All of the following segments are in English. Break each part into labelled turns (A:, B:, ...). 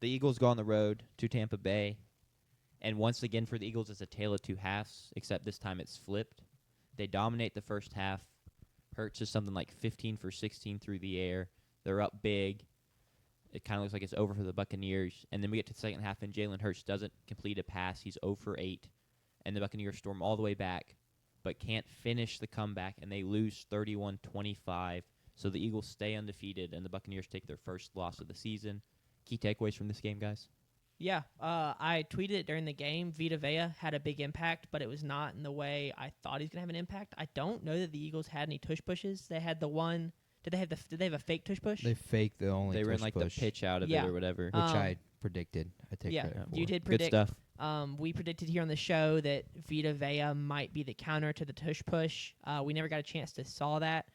A: the Eagles go on the road to Tampa Bay, and once again for the Eagles, it's a tale of two halves, except this time it's flipped. They dominate the first half. Hurts is something like 15 for 16 through the air. They're up big. It kind of looks like it's over for the Buccaneers. And then we get to the second half, and Jalen Hurts doesn't complete a pass. He's 0 for 8. And the Buccaneers storm all the way back, but can't finish the comeback, and they lose 31-25. So the Eagles stay undefeated, and the Buccaneers take their first loss of the season. Key takeaways from this game, guys?
B: Yeah, I tweeted it during the game. Vita Vea had a big impact, but it was not in the way I thought he's going to have an impact. I don't know that the Eagles had any tush pushes. They had the one. Did they have a fake tush push?
C: They faked the only
A: They ran
C: tush
A: like
C: push,
A: the pitch out of
B: Yeah.
A: it or whatever.
C: which I predicted. I take credit for.
B: you did
A: Good
B: predict.
A: stuff.
B: We predicted here on the show that Vita Vea might be the counter to the tush push. We never got a chance to saw that.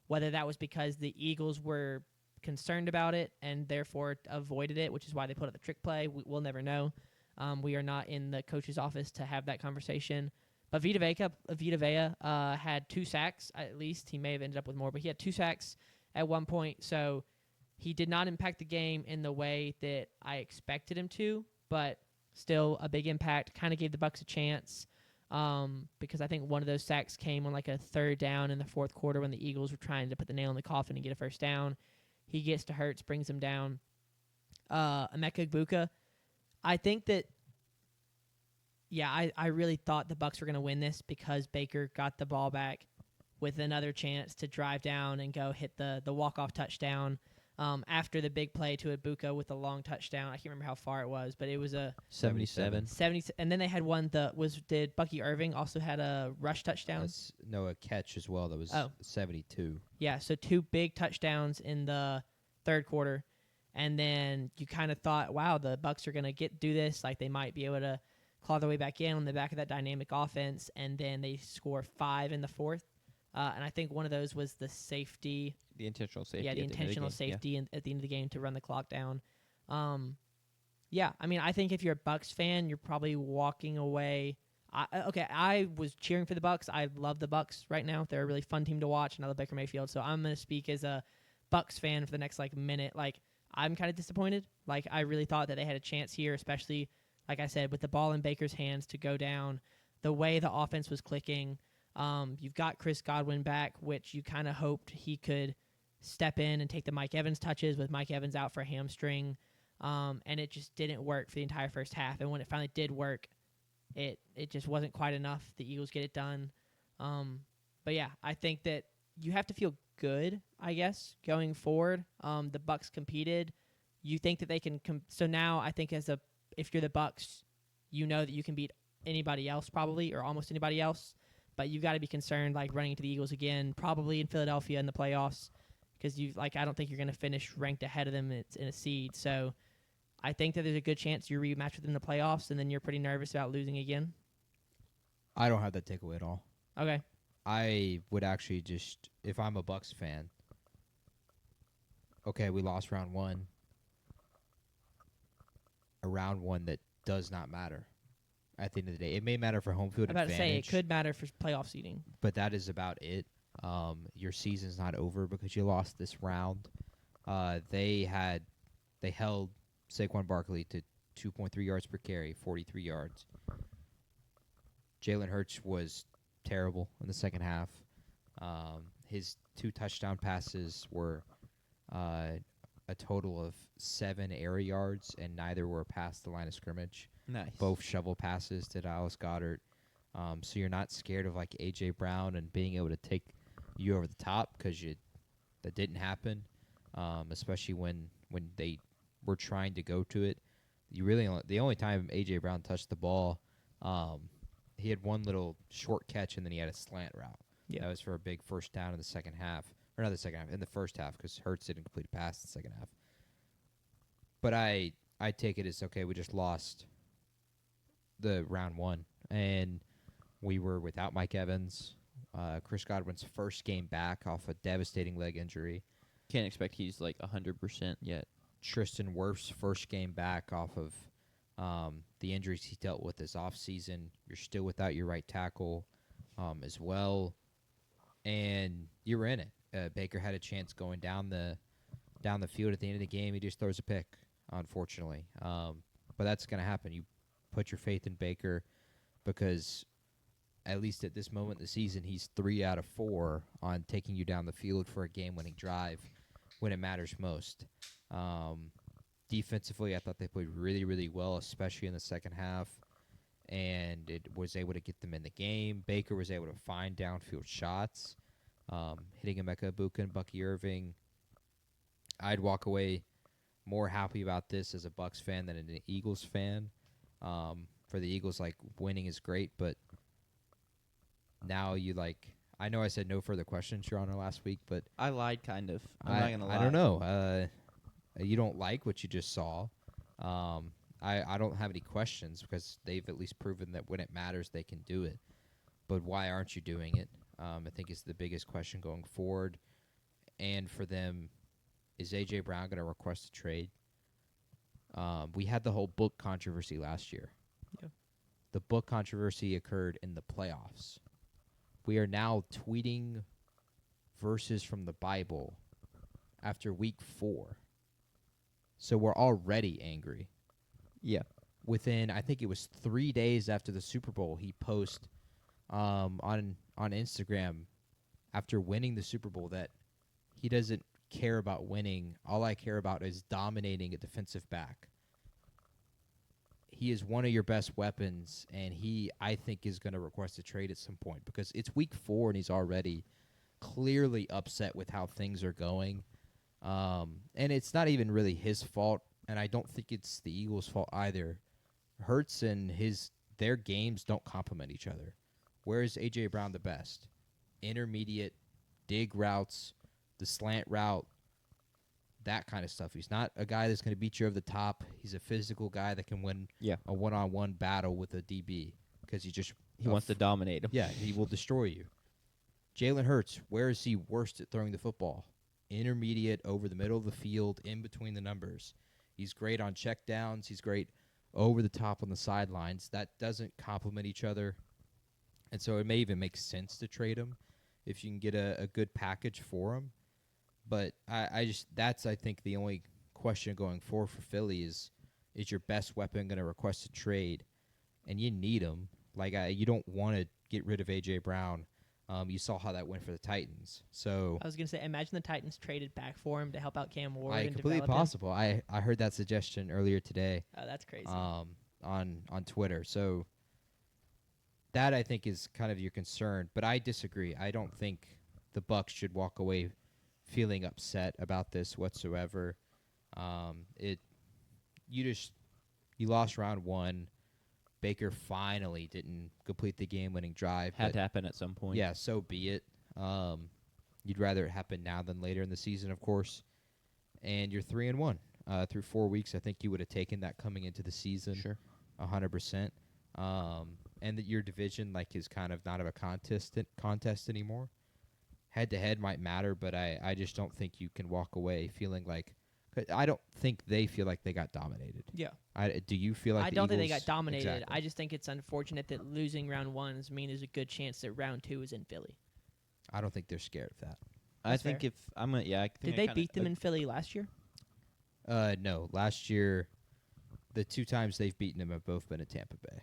B: Whether that was because the Eagles were concerned about it and therefore avoided it, which is why they put up the trick play, we'll never know. We are not in the coach's office to have that conversation. But Vita Vea had 2 sacks, at least. He may have ended up with more, but he had 2 sacks at one point. So he did not impact the game in the way that I expected him to, but still a big impact. Kind of gave the Bucs a chance because I think one of those sacks came on like a 3rd down in the 4th quarter when the Eagles were trying to put the nail in the coffin and get a first down. He gets to Hurts, brings him down. Emeka Egbuka, I think that, I really thought the Bucs were going to win this because Baker got the ball back with another chance to drive down and go hit the walk-off touchdown after the big play to Egbuka with a long touchdown. I can't remember how far it was, but it was a
A: 77.
B: 70. And then they had one did Bucky Irving also had a rush touchdown?
C: A catch as well. That was 72.
B: Yeah, so 2 big touchdowns in the 3rd quarter. And then you kind of thought, wow, the Bucs are going to do this. Like they might be able to claw their way back in on the back of that dynamic offense. And then they score 5 in the 4th. And I think one of those was the safety.
A: The intentional safety.
B: Yeah, the intentional safety at the end of the game to run the clock down. I mean, I think if you're a Bucs fan, you're probably walking away. I was cheering for the Bucs. I love the Bucs right now. They're a really fun team to watch, and I love Baker Mayfield. So I'm going to speak as a Bucs fan for the next minute. I'm kind of disappointed. I really thought that they had a chance here, especially, like I said, with the ball in Baker's hands to go down. The way the offense was clicking. You've got Chris Godwin back, which you kind of hoped he could step in and take the Mike Evans touches with Mike Evans out for a hamstring. And it just didn't work for the entire first half. And when it finally did work, it just wasn't quite enough. The Eagles get it done. But yeah, I think that you have to feel good, I guess, going forward. The Bucs competed. You think that they can so now I think if you're the Bucs, you know that you can beat anybody else probably or almost anybody else. But you've got to be concerned running into the Eagles again, probably in Philadelphia in the playoffs, because I don't think you're going to finish ranked ahead of them in a seed. So I think that there's a good chance you rematch with them in the playoffs, and then you're pretty nervous about losing again.
C: I don't have that takeaway at all.
B: Okay.
C: I would actually just, if I'm a Bucs fan, okay, we lost round 1. A round 1 that does not matter. At the end of the day, it may matter for home field advantage.
B: I'm about to say it could matter for playoff seeding,
C: but that is about it. Your season's not over because you lost this round. They held Saquon Barkley to 2.3 yards per carry, 43 yards. Jalen Hurts was terrible in the second half. His 2 touchdown passes were a total of 7 air yards, and neither were past the line of scrimmage.
A: Nice.
C: Both shovel passes to Dallas Goedert. So you're not scared of A.J. Brown and being able to take you over the top because that didn't happen, especially when they were trying to go to it. The only time A.J. Brown touched the ball, he had one little short catch and then he had a slant route.
B: Yeah.
C: That was for a big first down in the second half. Or not the second half, in the first half because Hurts didn't complete a pass in the second half. But I take it as, okay, we just lost the round 1, and we were without Mike Evans. Chris Godwin's first game back off a devastating leg injury.
A: Can't expect he's 100% yet.
C: Tristan Wirf's first game back off of the injuries he dealt with this offseason. You're still without your right tackle as well, and you were in it. Baker had a chance going down the field at the end of the game. He just throws a pick. unfortunately. But that's going to happen. You put your faith in Baker because at least at this moment in the season, he's 3 out of 4 on taking you down the field for a game-winning drive when it matters most. Defensively, I thought they played really, really well, especially in the second half, and it was able to get them in the game. Baker was able to find downfield shots, hitting Emeka Ibuka and Bucky Irving. I'd walk away more happy about this as a Bucs fan than an Eagles fan. For the Eagles, winning is great, but now I know I said no further questions, Your Honor, last week, but
A: I lied, kind of. I'm not gonna lie.
C: I don't know. You don't like what you just saw. I don't have any questions because they've at least proven that when it matters, they can do it. But why aren't you doing it? I think is the biggest question going forward. And for them, is A.J. Brown going to request a trade? We had the whole book controversy last year.
B: Yeah.
C: The book controversy occurred in the playoffs. We are now tweeting verses from the Bible after week 4. So we're already angry.
A: Yeah.
C: Within, I think it was 3 days after the Super Bowl, he posted on Instagram after winning the Super Bowl that he doesn't care about winning. All I care about is dominating a defensive back. He is one of your best weapons, and he, I think, is going to request a trade at some point because it's week 4 and he's already clearly upset with how things are going. And it's not even really his fault, and I don't think it's the Eagles' fault either. Hurts and their games don't complement each other. Where is A.J. Brown the best? Intermediate, dig routes, the slant route, that kind of stuff. He's not a guy that's going to beat you over the top. He's a physical guy that can win a one-on-one battle with a DB because he
A: wants to dominate him.
C: Yeah, he will destroy you. Jalen Hurts, where is he worst at throwing the football? Intermediate, over the middle of the field, in between the numbers. He's great on checkdowns. He's great over the top on the sidelines. That doesn't complement each other. And so it may even make sense to trade him if you can get a good package for him. But that's, I think, the only question going forward for Philly is your best weapon going to request a trade? And you need him. You don't want to get rid of A.J. Brown. You saw how that went for the Titans. So
B: I was going to say, imagine the Titans traded back for him to help out Cam Ward. And
C: completely
B: develop
C: possible. I heard that suggestion earlier today.
B: Oh, that's crazy.
C: On Twitter. So that, I think, is kind of your concern. But I disagree. I don't think the Bucs should walk away feeling upset about this whatsoever. You lost round 1. Baker finally didn't complete the game-winning drive.
A: Had to happen at some point.
C: Yeah, so be it. You'd rather it happen now than later in the season, of course. And you're 3-1 through 4 weeks. I think you would have taken that coming into the season.
A: Sure.
C: 100%. And that your division is kind of not of a contest anymore. Head-to-head might matter, but I just don't think you can walk away feeling like – I don't think they feel like they got dominated.
B: Yeah.
C: Do you feel like
B: I
C: the
B: don't think they
C: Eagles-
B: got dominated.
C: Exactly.
B: I just think it's unfortunate that losing round 1 means there's a good chance that round 2 is in Philly.
C: I don't think they're scared of that.
A: I
B: That's
A: think
B: fair.
A: if I'm gonna, I think
B: Did
A: I
B: they
A: kinda
B: beat them in Philly last year?
C: No. Last year, the 2 times they've beaten them have both been at Tampa Bay.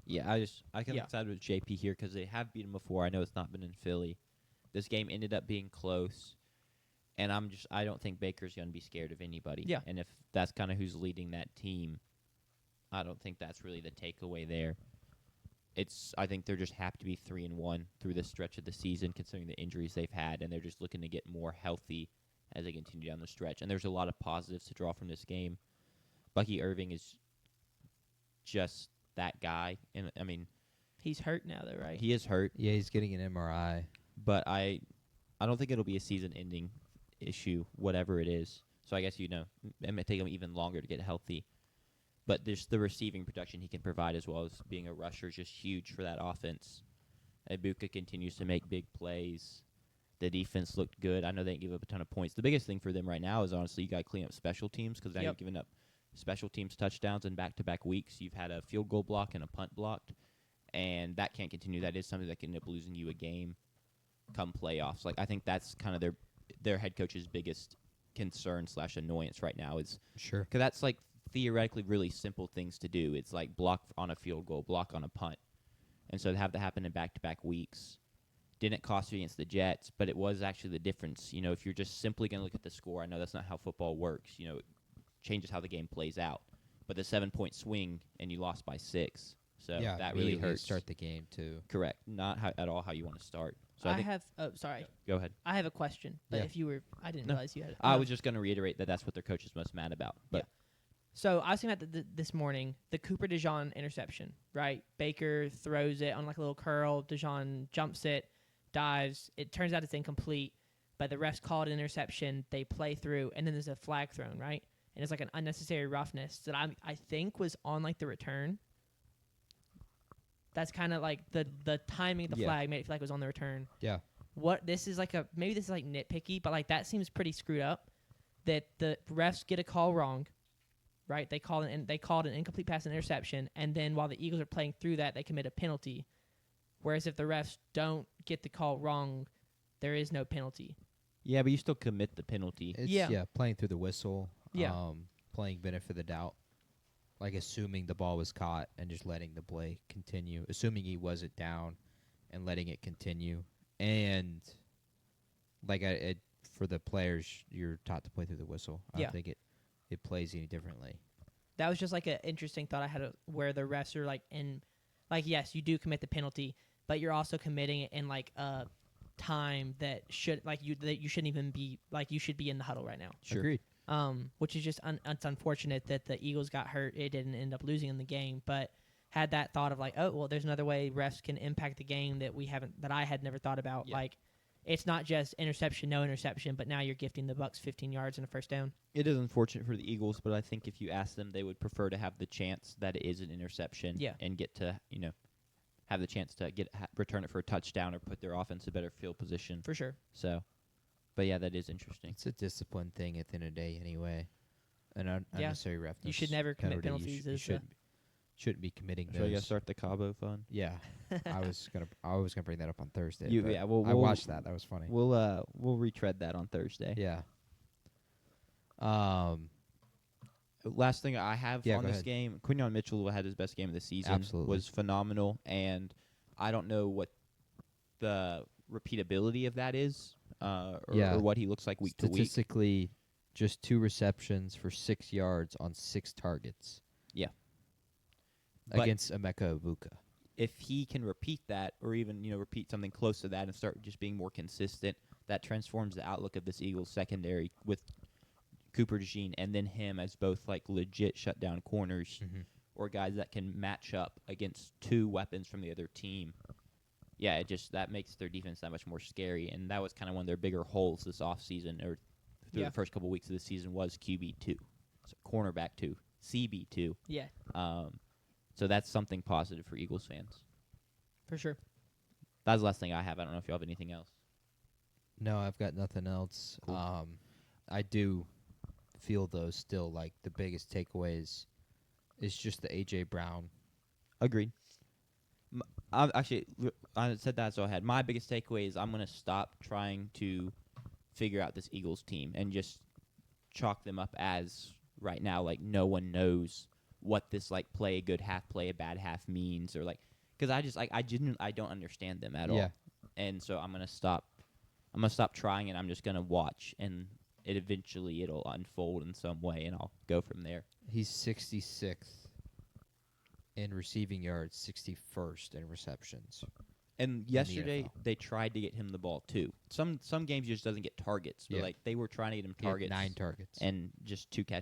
A: Yeah, I can
B: Yeah.
A: side with JP here because they have beaten before. I know it's not been in Philly. This game ended up being close, and I don't think Baker's going to be scared of anybody.
B: Yeah.
A: And if that's kind of who's leading that team, I don't think that's really the takeaway there. I think they're just happy to be 3-1 through this stretch of the season, considering the injuries they've had, and they're just looking to get more healthy as they continue down the stretch. And there's a lot of positives to draw from this game. Bucky Irving is just that guy, and I mean,
B: He's hurt now, though, right?
A: he is hurt,
C: Yeah, he's getting an MRI.
A: but I don't think it'll be a season-ending issue, whatever it is. So I guess it may take him even longer to get healthy. But there's the receiving production he can provide as well as being a rusher is just huge for that offense. Ibuka continues to make big plays. The defense looked good. I know they didn't give up a ton of points. The biggest thing for them right now is honestly you got to clean up special teams because now you've given up special teams touchdowns in back-to-back weeks. You've had a field goal block and a punt blocked, and that can't continue. That is something that can end up losing you a game come playoffs. I think that's kind of their head coach's biggest concern / annoyance right now is
C: Sure.
A: because that's like theoretically really simple things to do. It's like block on a field goal, block on a punt, and so to have that happen in back-to-back weeks didn't cost you against the Jets, but it was actually the difference. If you're just simply going to look at the score, I know that's not how football works. It changes how the game plays out. But the 7-point swing and you lost by 6, so
C: Yeah,
A: that really
C: immediately
A: hurts.
C: start the game too.
A: Correct, not at all how you want to start. So I think,
B: have. Oh, sorry.
A: go ahead.
B: I have a question, but
C: Yeah.
B: if you were, I didn't
A: No.
B: realize you had.
A: I was just going to reiterate that that's what their coach is most mad about. But
B: So I was thinking about this morning, the Cooper DeJean interception, right? Baker throws it on like a little curl. DeJean jumps it, dives. It turns out it's incomplete, but the refs call it an interception. They play through, and then there's a flag thrown, right? And it's like an unnecessary roughness that I think was on like the return. That's kind of like the timing of the
A: Yeah.
B: flag made it feel like it was on the return.
C: Yeah.
B: What this is like maybe this is like nitpicky, but like that seems pretty screwed up. That the refs get a call wrong, right? They called an incomplete pass and interception, and then while the Eagles are playing through that, they commit a penalty. Whereas if the refs don't get the call wrong, there is no penalty.
A: yeah, but you still commit the penalty.
C: It's,
B: Yeah.
C: playing through the whistle.
B: Yeah.
C: Playing benefit of the doubt. Like assuming the ball was caught and just letting the play continue. Assuming he wasn't down and letting it continue. And like for the players, you're taught to play through the whistle. I
B: Yeah.
C: don't think it plays any differently.
B: That was just like an interesting thought I had where the refs are like yes, you do commit the penalty, but you're also committing it in like a time that should like you shouldn't even be like you should be in the huddle right now.
A: Sure.
C: Agreed.
B: Which is just it's unfortunate that the Eagles got hurt. It didn't end up losing in the game, but had that thought of like, oh well, there's another way refs can impact the game that I had never thought about.
A: Yeah.
B: Like, it's not just interception, no interception, but now you're gifting the Bucs 15 yards and a first down.
A: It is unfortunate for the Eagles, but I think if you ask them, they would prefer to have the chance that it is an interception and get to, have the chance to return it for a touchdown or put their offense in better field position.
B: For sure.
A: So, but yeah, that is interesting.
C: It's a discipline thing at the end of the day anyway. An unnecessary roughness.
B: You should never commit
C: penalty.
B: penalties.
C: You shouldn't be committing
A: So you
C: those.
A: start the Cabo fun.
C: Yeah. I was gonna bring that up on Thursday.
A: You-
C: but
A: yeah,
C: I watched that. That was funny.
A: We'll retread that on Thursday.
C: Yeah.
A: Last thing I have
C: Yeah,
A: on
C: go
A: this
C: ahead.
A: game, Quinyon Mitchell had his best game of the season.
C: Absolutely.
A: Was phenomenal, and I don't know what the repeatability of that is, or what he looks like week to week.
C: Statistically, just 2 receptions for 6 yards on 6 targets.
A: Yeah. But
C: Against Emeka Ibuka.
A: if he can repeat that, or even repeat something close to that, and start just being more consistent, that transforms the outlook of this Eagles secondary with Cooper DeJean and then him as both like legit shutdown corners or guys that can match up against 2 weapons from the other team. Yeah, that makes their defense that much more scary, and that was kind of one of their bigger holes this offseason or through the first couple weeks of the season was QB2, so cornerback 2, CB2.
B: Yeah,
A: So that's something positive for Eagles fans.
B: for sure.
A: That's the last thing I have. I don't know if you have anything else.
C: No, I've got nothing else.
A: Cool.
C: I do feel though still like the biggest takeaways is just the AJ Brown.
A: Agreed. I said that so I had. My biggest takeaway is I'm going to stop trying to figure out this Eagles team and just chalk them up as right now like no one knows what this like play a good half, play a bad half means, or like because I don't understand them at all, and so I'm gonna stop trying and I'm just gonna watch, and it'll unfold in some way and I'll go from there.
C: He's 66th in receiving yards, 61st in receptions.
A: And yesterday
C: NFL.
A: they tried to get him the ball too. Some games he just doesn't get targets, but
C: Yeah.
A: like they were trying to get him
C: He had
A: targets,
C: 9 targets.
A: and just 2 catches.